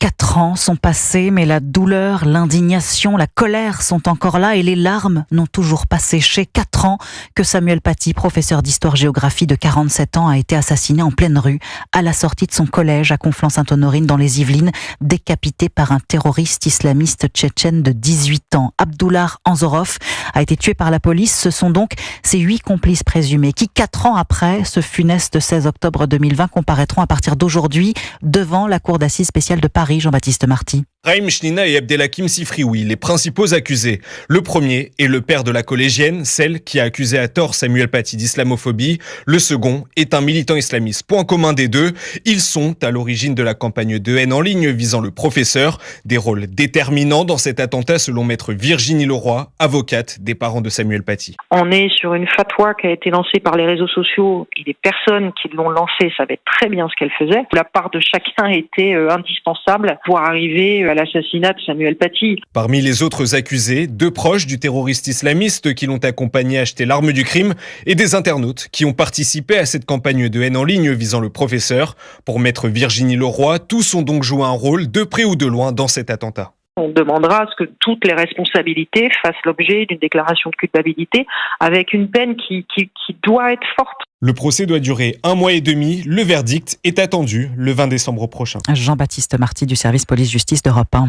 4 ans sont passés, mais la douleur, l'indignation, la colère sont encore là et les larmes n'ont toujours pas séché. 4 ans que Samuel Paty, professeur d'histoire-géographie de 47 ans, a été assassiné en pleine rue, à la sortie de son collège à Conflans-Sainte-Honorine dans les Yvelines, décapité par un terroriste islamiste tchétchène de 18 ans. Abdullah Anzorov a été tué par la police. Ce sont donc ses 8 complices présumés qui, 4 ans après ce funeste 16 octobre 2020, comparaîtront à partir d'aujourd'hui devant la cour d'assises spéciale de Paris. Jean-Baptiste Marty. Raïm Chnina et Abdelhakim Sifrioui, les principaux accusés. Le premier est le père de la collégienne, celle qui a accusé à tort Samuel Paty d'islamophobie. Le second est un militant islamiste. Point commun des deux, ils sont à l'origine de la campagne de haine en ligne visant le professeur. Des rôles déterminants dans cet attentat selon maître Virginie Leroy, avocate des parents de Samuel Paty. On est sur une fatwa qui a été lancée par les réseaux sociaux et les personnes qui l'ont lancée savaient très bien ce qu'elles faisaient. La part de chacun était indispensable pour arriver à l'assassinat de Samuel Paty. Parmi les autres accusés, 2 proches du terroriste islamiste qui l'ont accompagné à acheter l'arme du crime et des internautes qui ont participé à cette campagne de haine en ligne visant le professeur. Pour maître Virginie Leroy, tous ont donc joué un rôle de près ou de loin dans cet attentat. On demandera à ce que toutes les responsabilités fassent l'objet d'une déclaration de culpabilité avec une peine qui doit être forte. Le procès doit durer 1 mois et demi. Le verdict est attendu le 20 décembre prochain. Jean-Baptiste Marty du service police-justice d'Europe 1.